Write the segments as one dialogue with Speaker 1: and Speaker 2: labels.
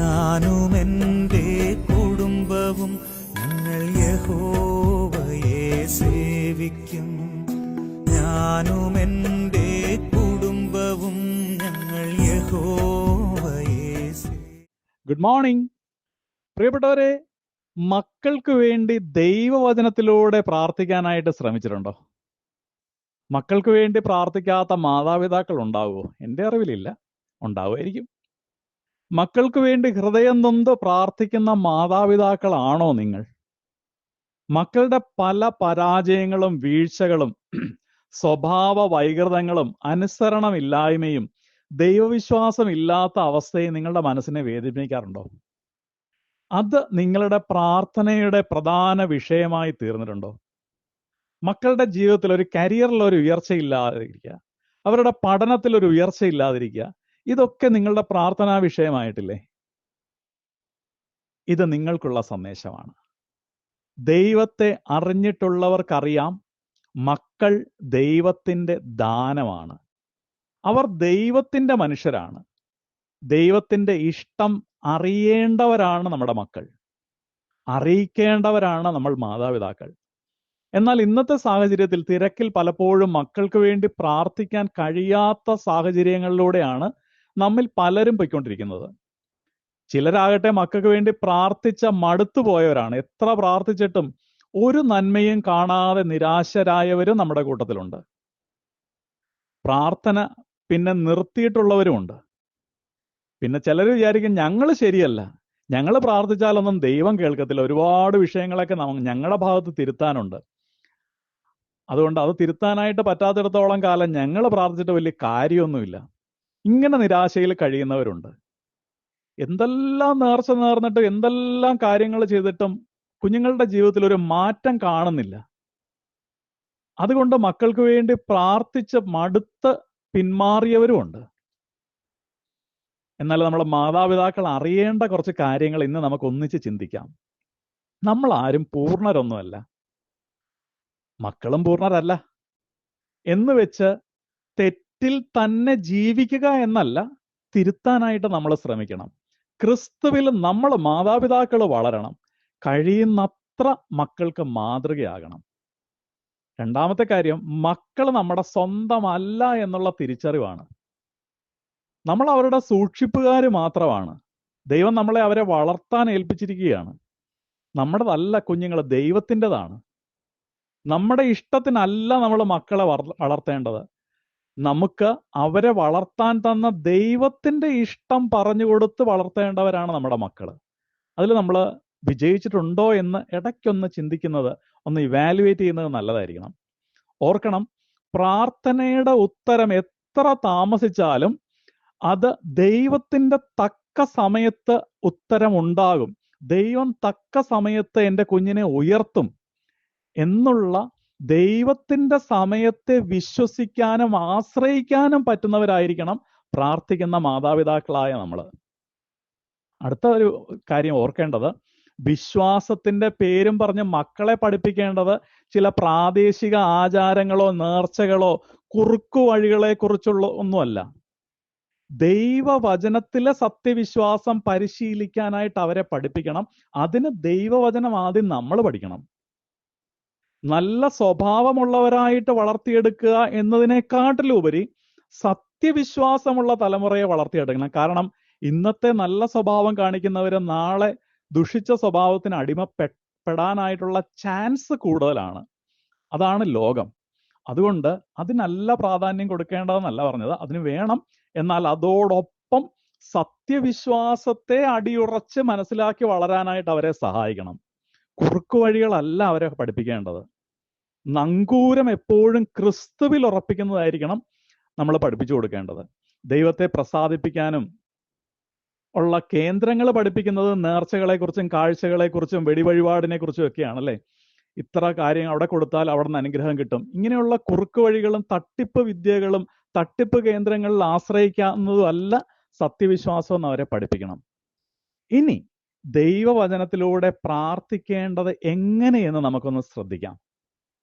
Speaker 1: ഞാനും എൻ്റെ കുടുംബവും ഞങ്ങൾ യഹോവയെ സേവിക്കും. ഞാനും എൻ്റെ കുടുംബവും ഞങ്ങൾ യഹോവയെ
Speaker 2: ഗുഡ് മോർണിംഗ് പ്രിയപ്പെട്ടവരെ. മക്കൾക്ക് വേണ്ടി ദൈവവചനത്തിലൂടെ പ്രാർത്ഥിക്കാനായിട്ട് ശ്രമിച്ചിട്ടുണ്ടോ? മക്കൾക്ക് വേണ്ടി പ്രാർത്ഥിക്കാത്ത മാതാപിതാക്കൾ ഉണ്ടാവുമോ? എൻ്റെ അറിവിലില്ല. ഉണ്ടാവുമായിരിക്കും. മക്കൾക്ക് വേണ്ടി ഹൃദയം നൊന്ത് പ്രാർത്ഥിക്കുന്ന മാതാപിതാക്കളാണോ നിങ്ങൾ? മക്കളുടെ പല പരാജയങ്ങളും വീഴ്ചകളും സ്വഭാവ വൈകൃതങ്ങളും അനുസരണമില്ലായ്മയും ദൈവവിശ്വാസമില്ലാത്ത അവസ്ഥയെ നിങ്ങളുടെ മനസ്സിനെ വേദനിപ്പിക്കാറുണ്ടോ? അത് നിങ്ങളുടെ പ്രാർത്ഥനയുടെ പ്രധാന വിഷയമായി തീർന്നിട്ടുണ്ടോ? മക്കളുടെ ജീവിതത്തിൽ ഒരു കരിയറിൽ ഒരു ഉയർച്ചയില്ലാതിരിക്കുക, അവരുടെ പഠനത്തിൽ ഒരു ഉയർച്ചയില്ലാതിരിക്കുക, ഇതൊക്കെ നിങ്ങളുടെ പ്രാർത്ഥനാ വിഷയമായിട്ടില്ലേ? ഇത് നിങ്ങൾക്കുള്ള സന്ദേശമാണ്. ദൈവത്തെ അറിഞ്ഞിട്ടുള്ളവർക്കറിയാം, മക്കൾ ദൈവത്തിൻ്റെ ദാനമാണ്. അവർ ദൈവത്തിൻ്റെ മനുഷ്യരാണ്. ദൈവത്തിൻ്റെ ഇഷ്ടം അറിയേണ്ടവരാണ് നമ്മുടെ മക്കൾ. അറിയിക്കേണ്ടവരാണ് നമ്മൾ മാതാപിതാക്കൾ. എന്നാൽ ഇന്നത്തെ സാഹചര്യത്തിൽ തിരക്കിൽ പലപ്പോഴും മക്കൾക്ക് വേണ്ടി പ്രാർത്ഥിക്കാൻ കഴിയാത്ത സാഹചര്യങ്ങളിലൂടെയാണ് നമ്മിൽ പലരും പോയിക്കൊണ്ടിരിക്കുന്നത്. ചിലരാകട്ടെ മക്കൾക്ക് വേണ്ടി പ്രാർത്ഥിച്ച മടുത്തുപോയവരാണ്. എത്ര പ്രാർത്ഥിച്ചിട്ടും ഒരു നന്മയും കാണാതെ നിരാശരായവരും നമ്മുടെ കൂട്ടത്തിലുണ്ട്. പ്രാർത്ഥന പിന്നെ നിർത്തിയിട്ടുള്ളവരുമുണ്ട്. പിന്നെ ചിലർ വിചാരിക്കും ഞങ്ങൾ ശരിയല്ല, ഞങ്ങൾ പ്രാർത്ഥിച്ചാലൊന്നും ദൈവം കേൾക്കത്തില്ല, ഒരുപാട് വിഷയങ്ങളൊക്കെ ഞങ്ങളുടെ ഭാഗത്ത് തിരുത്താനുണ്ട്, അതുകൊണ്ട് അത് തിരുത്താനായിട്ട് പറ്റാത്തിടത്തോളം കാലം ഞങ്ങൾ പ്രാർത്ഥിച്ചിട്ട് വലിയ കാര്യമൊന്നുമില്ല. ഇങ്ങനെ നിരാശയിൽ കഴിയുന്നവരുണ്ട്. എന്തെല്ലാം നേർച്ച നേർന്നിട്ട് എന്തെല്ലാം കാര്യങ്ങൾ ചെയ്തിട്ടും കുഞ്ഞുങ്ങളുടെ ജീവിതത്തിൽ ഒരു മാറ്റം കാണുന്നില്ല. അതുകൊണ്ട് മക്കൾക്ക് വേണ്ടി പ്രാർത്ഥിച്ച് മടുത്ത് പിന്മാറിയവരുമുണ്ട്. എന്നാൽ നമ്മളെ മാതാപിതാക്കൾ അറിയേണ്ട കുറച്ച് കാര്യങ്ങൾ ഇന്ന് നമുക്ക് ഒന്നിച്ച് ചിന്തിക്കാം. നമ്മൾ ആരും പൂർണ്ണരൊന്നുമല്ല, മക്കളും പൂർണ്ണരല്ല എന്ന് വെച്ച് തെറ്റിൽ തന്നെ ജീവിക്കുക എന്നല്ല, തിരുത്താനായിട്ട് നമ്മൾ ശ്രമിക്കണം. ക്രിസ്തുവിൽ നമ്മൾ മാതാപിതാക്കൾ വളരണം. കഴിയുന്നത്ര മക്കൾക്ക് മാതൃകയാകണം. രണ്ടാമത്തെ കാര്യം, മക്കൾ നമ്മുടെ സ്വന്തമല്ല എന്നുള്ള തിരിച്ചറിവാണ്. നമ്മൾ അവരുടെ സൂക്ഷിപ്പുകാർ മാത്രമാണ്. ദൈവം നമ്മളെ അവരെ വളർത്താൻ ഏൽപ്പിച്ചിരിക്കുകയാണ്. നമ്മുടേതല്ല കുഞ്ഞുങ്ങൾ, ദൈവത്തിൻ്റെതാണ്. നമ്മുടെ ഇഷ്ടത്തിനല്ല നമ്മൾ മക്കളെ വളർത്തേണ്ടത്. നമുക്ക് അവരെ വളർത്താൻ തന്ന ദൈവത്തിൻ്റെ ഇഷ്ടം പറഞ്ഞു കൊടുത്ത് വളർത്തേണ്ടവരാണ് നമ്മുടെ മക്കൾ. അതിൽ നമ്മൾ വിജയിച്ചിട്ടുണ്ടോ എന്ന് ഇടയ്ക്കൊന്ന് ചിന്തിക്കുന്നത്, ഒന്ന് ഇവാലുവേറ്റ് ചെയ്യുന്നത് നല്ലതായിരിക്കണം. ഓർക്കണം, പ്രാർത്ഥനയുടെ ഉത്തരം എത്ര താമസിച്ചാലും അത് ദൈവത്തിൻ്റെ തക്ക സമയത്ത് ഉത്തരമുണ്ടാകും. ദൈവം തക്ക സമയത്ത് എൻ്റെ കുഞ്ഞിനെ ഉയർത്തും എന്നുള്ള ദൈവത്തിൻ്റെ സമയത്തെ വിശ്വസിക്കാനും ആശ്രയിക്കാനും പറ്റുന്നവരായിരിക്കണം പ്രാർത്ഥിക്കുന്ന മാതാപിതാക്കളായ നമ്മൾ. അടുത്ത ഒരു കാര്യം ഓർക്കേണ്ടത്, വിശ്വാസത്തിൻ്റെ പേരും പറഞ്ഞ് മക്കളെ പഠിപ്പിക്കേണ്ടത് ചില പ്രാദേശിക ആചാരങ്ങളോ നേർച്ചകളോ കുറുക്കു വഴികളെ കുറിച്ചുള്ള ഒന്നുമല്ല. ദൈവവചനത്തിലെ സത്യവിശ്വാസം പരിശീലിക്കാനായിട്ട് അവരെ പഠിപ്പിക്കണം. അതിന് ദൈവവചനം ആദ്യം നമ്മൾ പഠിക്കണം. നല്ല സ്വഭാവമുള്ളവരായിട്ട് വളർത്തിയെടുക്കുക എന്നതിനെക്കാട്ടിലുപരി സത്യവിശ്വാസമുള്ള തലമുറയെ വളർത്തിയെടുക്കണം. കാരണം ഇന്നത്തെ നല്ല സ്വഭാവം കാണിക്കുന്നവർ നാളെ ദുഷിച്ച സ്വഭാവത്തിന് അടിമപ്പെടാനായിട്ടുള്ള ചാൻസ് കൂടുതലാണ്. അതാണ് ലോകം. അതുകൊണ്ട് അതിനല്ല പ്രാധാന്യം കൊടുക്കേണ്ടതെന്നല്ല പറഞ്ഞത്, അതിന് വേണം. എന്നാൽ അതോടൊപ്പം സത്യവിശ്വാസത്തെ അടിയുറച്ച് മനസ്സിലാക്കി വളരാനായിട്ട് അവരെ സഹായിക്കണം. കുറുക്കു വഴികളല്ല അവരെ പഠിപ്പിക്കേണ്ടത്. നങ്കൂരം എപ്പോഴും ക്രിസ്തുവിൽ ഉറപ്പിക്കുന്നതായിരിക്കണം നമ്മൾ പഠിപ്പിച്ചു കൊടുക്കേണ്ടത്. ദൈവത്തെ പ്രസാദിപ്പിക്കാനും ഉള്ള കേന്ദ്രങ്ങൾ പഠിപ്പിക്കുന്നത് നേർച്ചകളെക്കുറിച്ചും കാഴ്ചകളെക്കുറിച്ചും വെടിവഴിപാടിനെ കുറിച്ചും ഒക്കെയാണല്ലേ. ഇത്ര കാര്യങ്ങൾ അവിടെ കൊടുത്താൽ അവിടെ നിന്ന് അനുഗ്രഹം കിട്ടും. ഇങ്ങനെയുള്ള കുറുക്കു വഴികളും തട്ടിപ്പ് വിദ്യകളും തട്ടിപ്പ് കേന്ദ്രങ്ങളിൽ ആശ്രയിക്കാവുന്നതും അല്ല സത്യവിശ്വാസം എന്ന് അവരെ പഠിപ്പിക്കണം. ഇനി ദൈവവചനത്തിലൂടെ പ്രാർത്ഥിക്കേണ്ടത് എങ്ങനെയെന്ന് നമുക്കൊന്ന് ശ്രദ്ധിക്കാം.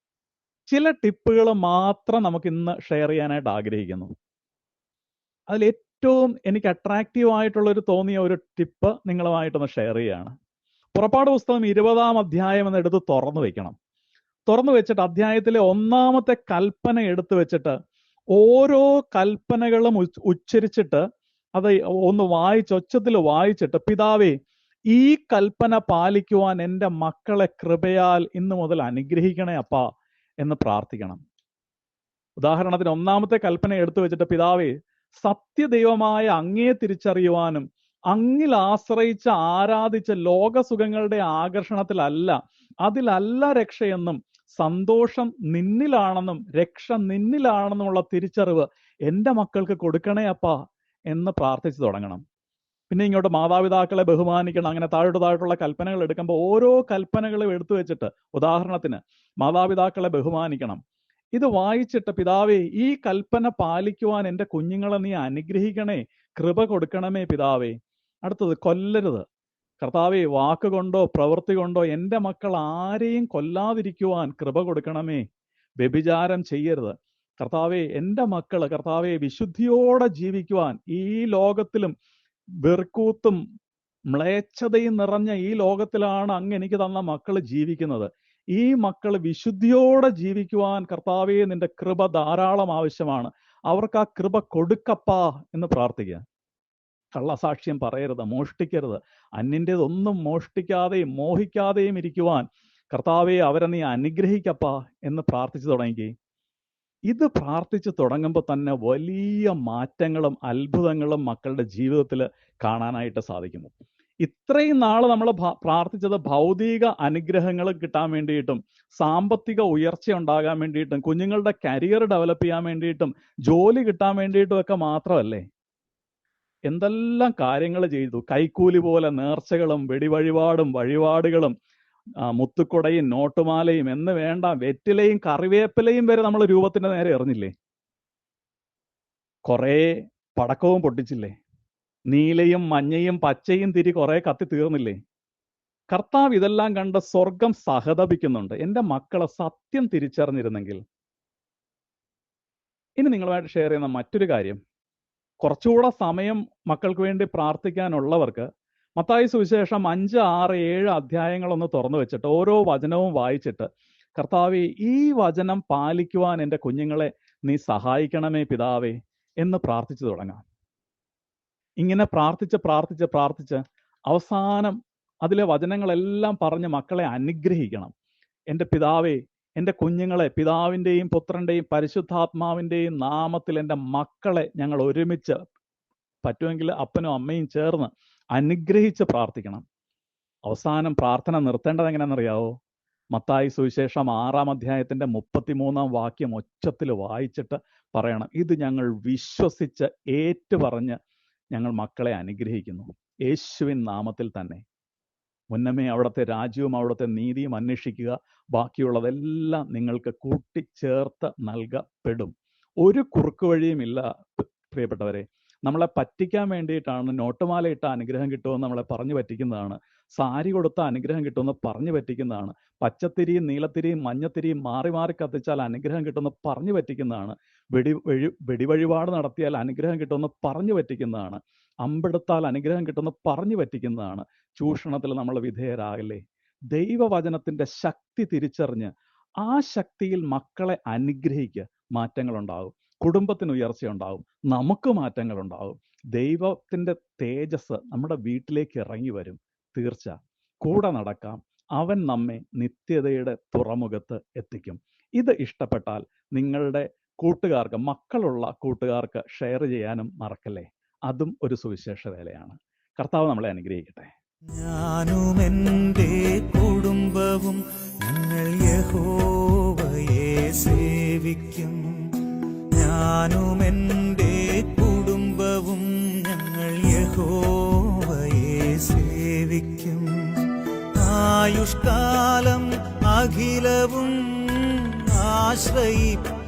Speaker 2: ചില ടിപ്പുകൾ മാത്രം നമുക്ക് ഇന്ന് ഷെയർ ചെയ്യാനായിട്ട് ആഗ്രഹിക്കുന്നു. അതിൽ ഏറ്റവും എനിക്ക് അട്രാക്റ്റീവ് ആയിട്ടുള്ളൊരു തോന്നിയ ഒരു ടിപ്പ് നിങ്ങളുമായിട്ടൊന്ന് ഷെയർ ചെയ്യുകയാണ്. പുറപ്പാട് പുസ്തകം 20-ാം അധ്യായം എന്ന് എടുത്ത് തുറന്നു വെക്കണം. തുറന്നു വെച്ചിട്ട് അധ്യായത്തിലെ 1-ാമത്തെ കൽപ്പന എടുത്തു വെച്ചിട്ട് ഓരോ കൽപ്പനകളും ഉച്ചരിച്ചിട്ട് അത് ഒന്ന് ഒച്ചത്തിൽ വായിച്ചിട്ട്, പിതാവേ, ഈ കൽപ്പന പാലിക്കുവാൻ എൻ്റെ മക്കളെ കൃപയാൽ ഇന്നു മുതൽ അനുഗ്രഹിക്കണേ അപ്പാ എന്ന് പ്രാർത്ഥിക്കണം. ഉദാഹരണത്തിന് 1-ാമത്തെ കൽപ്പന എടുത്തു വെച്ചിട്ട്, പിതാവേ, സത്യദൈവമായ അങ്ങയെ തിരിച്ചറിയുവാനും അങ്ങിൽ ആശ്രയിച്ച് ആരാധിച്ച ലോകസുഖങ്ങളുടെ ആകർഷണത്തിലല്ല, അതിലല്ല രക്ഷയെന്നും സന്തോഷം നിന്നിലാണെന്നും രക്ഷ നിന്നിലാണെന്നുമുള്ള തിരിച്ചറിവ് എൻ്റെ മക്കൾക്ക് കൊടുക്കണേ അപ്പാ എന്ന് പ്രാർത്ഥിച്ചു തുടങ്ങണം. പിന്നെ ഇങ്ങോട്ട് മാതാപിതാക്കളെ ബഹുമാനിക്കണം. അങ്ങനെ താഴോട്ടുള്ള കൽപ്പനകൾ എടുക്കുമ്പോൾ ഓരോ കൽപ്പനകളും എടുത്തു വെച്ചിട്ട്, ഉദാഹരണത്തിന് മാതാപിതാക്കളെ ബഹുമാനിക്കണം. ഇത് വായിച്ചിട്ട്, പിതാവേ, ഈ കൽപ്പന പാലിക്കുവാൻ എൻ്റെ കുഞ്ഞുങ്ങളെ നീ അനുഗ്രഹിക്കണേ, കൃപ കൊടുക്കണമേ പിതാവേ. അടുത്തത്, കൊല്ലരുത്. കർത്താവേ, വാക്കുകൊണ്ടോ പ്രവൃത്തി കൊണ്ടോ എൻ്റെ മക്കൾ ആരെയും കൊല്ലാതിരിക്കുവാൻ കൃപ കൊടുക്കണമേ. വ്യഭിചാരം ചെയ്യരുത്. കർത്താവേ, എൻ്റെ മക്കള് കർത്താവെ വിശുദ്ധിയോടെ ജീവിക്കുവാൻ, ഈ ലോകത്തിലും വെറുക്കൂത്തും മ്ലേച്ഛതയും നിറഞ്ഞ ഈ ലോകത്തിലാണ് അങ്ങ് എനിക്ക് തന്ന മക്കൾ ജീവിക്കുന്നത്. ഈ മക്കൾ വിശുദ്ധിയോടെ ജീവിക്കുവാൻ കർത്താവേ നിന്റെ കൃപ ധാരാളം ആവശ്യമാണ്. അവർക്ക് ആ കൃപ കൊടുക്കപ്പാ എന്ന് പ്രാർത്ഥിക്കുക. കള്ളസാക്ഷ്യം പറയരുത്, മോഷ്ടിക്കരുത്, അന്യൻ്റെതൊന്നും മോഷ്ടിക്കാതെയും മോഹിക്കാതെയും ഇരിക്കുവാൻ കർത്താവെ അവരെ നീ അനുഗ്രഹിക്കപ്പാ എന്ന് പ്രാർത്ഥിച്ചു തുടങ്ങി. ഇത് പ്രാർത്ഥിച്ചു തുടങ്ങുമ്പോൾ തന്നെ വലിയ മാറ്റങ്ങളും അത്ഭുതങ്ങളും മക്കളുടെ ജീവിതത്തിൽ കാണാനായിട്ട് സാധിക്കുന്നു. ഇത്രയും നാൾ നമ്മൾ പ്രാർത്ഥിച്ചത് ഭൗതിക അനുഗ്രഹങ്ങൾ കിട്ടാൻ വേണ്ടിയിട്ടും സാമ്പത്തിക ഉയർച്ച ഉണ്ടാകാൻ വേണ്ടിയിട്ടും കുഞ്ഞുങ്ങളുടെ കരിയർ ഡെവലപ്പ് ചെയ്യാൻ വേണ്ടിയിട്ടും ജോലി കിട്ടാൻ വേണ്ടിയിട്ടും ഒക്കെ മാത്രമല്ലേ? എന്തെല്ലാം കാര്യങ്ങൾ ചെയ്തു. കൈക്കൂലി പോലെ നേർച്ചകളും വെടിവഴിപാടും വഴിപാടുകളും മുത്തുക്കുടയും നോട്ടുമാലയും എന്ന് വേണ്ട വെറ്റിലയും കറിവേപ്പിലയും വരെ നമ്മൾ രൂപത്തിന്റെ നേരെ എറിഞ്ഞില്ലേ? കുറേ പടക്കവും പൊട്ടിച്ചില്ലേ? നീലയും മഞ്ഞയും പച്ചയും തിരി കുറെ കത്തി തീർന്നില്ലേ? കർത്താവ് ഇതെല്ലാം കണ്ട് സ്വർഗം സഹതപിക്കുന്നുണ്ട്. എൻ്റെ മക്കളെ സത്യം തിരിച്ചറിഞ്ഞിരുന്നെങ്കിൽ. ഇനി നിങ്ങളുമായിട്ട് ഷെയർ ചെയ്യുന്ന മറ്റൊരു കാര്യം, കുറച്ചുകൂടെ സമയം മക്കൾക്ക് വേണ്ടി പ്രാർത്ഥിക്കാനുള്ളവർക്ക് മത്തായി സുവിശേഷം 5, 6, 7 അധ്യായങ്ങളൊന്ന് തുറന്നു വെച്ചിട്ട് ഓരോ വചനവും വായിച്ചിട്ട്, കർത്താവേ, ഈ വചനം പാലിക്കുവാൻ എൻ്റെ കുഞ്ഞുങ്ങളെ നീ സഹായിക്കണമേ പിതാവേ എന്ന് പ്രാർത്ഥിച്ചു തുടങ്ങാം. ഇങ്ങനെ പ്രാർത്ഥിച്ച് അവസാനം അതിലെ വചനങ്ങളെല്ലാം പറഞ്ഞ് മക്കളെ അനുഗ്രഹിക്കണം. എൻ്റെ പിതാവേ, എൻ്റെ കുഞ്ഞുങ്ങളെ പിതാവിൻ്റെയും പുത്രൻ്റെയും പരിശുദ്ധാത്മാവിൻ്റെയും നാമത്തിൽ എൻ്റെ മക്കളെ ഞങ്ങൾ ഒരുമിച്ച്, പറ്റുമെങ്കിൽ അപ്പനും അമ്മയും ചേർന്ന് അനുഗ്രഹിച്ച് പ്രാർത്ഥിക്കണം. അവസാനം പ്രാർത്ഥന നിർത്തേണ്ടത് എങ്ങനെയാണെന്നറിയാവോ? മത്തായി സുവിശേഷം 6-ാം അധ്യായത്തിന്റെ 33-ാം വാക്യം ഒച്ചത്തിൽ വായിച്ചിട്ട് പറയണം, ഇത് ഞങ്ങൾ വിശ്വസിച്ച് ഏറ്റുപറഞ്ഞ് ഞങ്ങൾ മക്കളെ അനുഗ്രഹിക്കുന്നു യേശുവിൻ നാമത്തിൽ തന്നെ. മുന്നമേ അവിടുത്തെ രാജ്യവും അവിടുത്തെ നീതിയും അന്വേഷിക്കുക, ബാക്കിയുള്ളതെല്ലാം നിങ്ങൾക്ക് കൂട്ടിച്ചേർത്ത് നൽകപ്പെടും. ഒരു കുറുക്ക് വഴിയുമില്ല പ്രിയപ്പെട്ടവരെ. നമ്മളെ പറ്റിക്കാൻ വേണ്ടിയിട്ടാണ് നോട്ടുമാല ഇട്ട അനുഗ്രഹം കിട്ടുമെന്ന് നമ്മളെ പറഞ്ഞു പറ്റിക്കുന്നതാണ്. സാരി കൊടുത്ത അനുഗ്രഹം കിട്ടുമെന്ന് പറഞ്ഞു പറ്റിക്കുന്നതാണ്. പച്ചത്തിരിയും നീലത്തിരിയും മഞ്ഞത്തിരിയും മാറി മാറി കത്തിച്ചാൽ അനുഗ്രഹം കിട്ടുമെന്ന് പറഞ്ഞു പറ്റിക്കുന്നതാണ്. വെടിവഴിപാട് നടത്തിയാൽ അനുഗ്രഹം കിട്ടുമെന്ന് പറഞ്ഞു പറ്റിക്കുന്നതാണ്. അമ്പെടുത്താൽ അനുഗ്രഹം കിട്ടുമെന്ന് പറഞ്ഞു പറ്റിക്കുന്നതാണ്. ചൂഷണത്തിൽ നമ്മൾ വിധേയരാകല്ലേ. ദൈവവചനത്തിന്റെ ശക്തി തിരിച്ചറിഞ്ഞ് ആ ശക്തിയിൽ മക്കളെ അനുഗ്രഹിക്കുക. മാറ്റങ്ങളുണ്ടാകും. കുടുംബത്തിന് ഉയർച്ചയുണ്ടാകും. നമുക്ക് മാറ്റങ്ങളുണ്ടാകും. ദൈവത്തിന്റെ തേജസ് നമ്മുടെ വീട്ടിലേക്ക് ഇറങ്ങി വരും. തീർച്ച. കൂടെ നടക്കാം. അവൻ നമ്മെ നിത്യതയുടെ തുറമുഖത്ത് എത്തിക്കും. ഇത് ഇഷ്ടപ്പെട്ടാൽ നിങ്ങളുടെ കൂട്ടുകാർക്ക്, മക്കളുള്ള കൂട്ടുകാർക്ക് ഷെയർ ചെയ്യാനും മറക്കല്ലേ. അതും ഒരു സുവിശേഷ വേലയാണ്. കർത്താവ് നമ്മളെ അനുഗ്രഹിക്കട്ടെ.
Speaker 1: ഞാനും എൻ്റെ കുടുംബവും ഞങ്ങൾ യഹോവയെ സേവിക്കും. ഞാനും എൻ്റെ കുടുംബവും ഞങ്ങൾ യഹോവയെ സേവിക്കും. ആയുഷ്കാലം അഖിലവും ആശ്രയിക്കും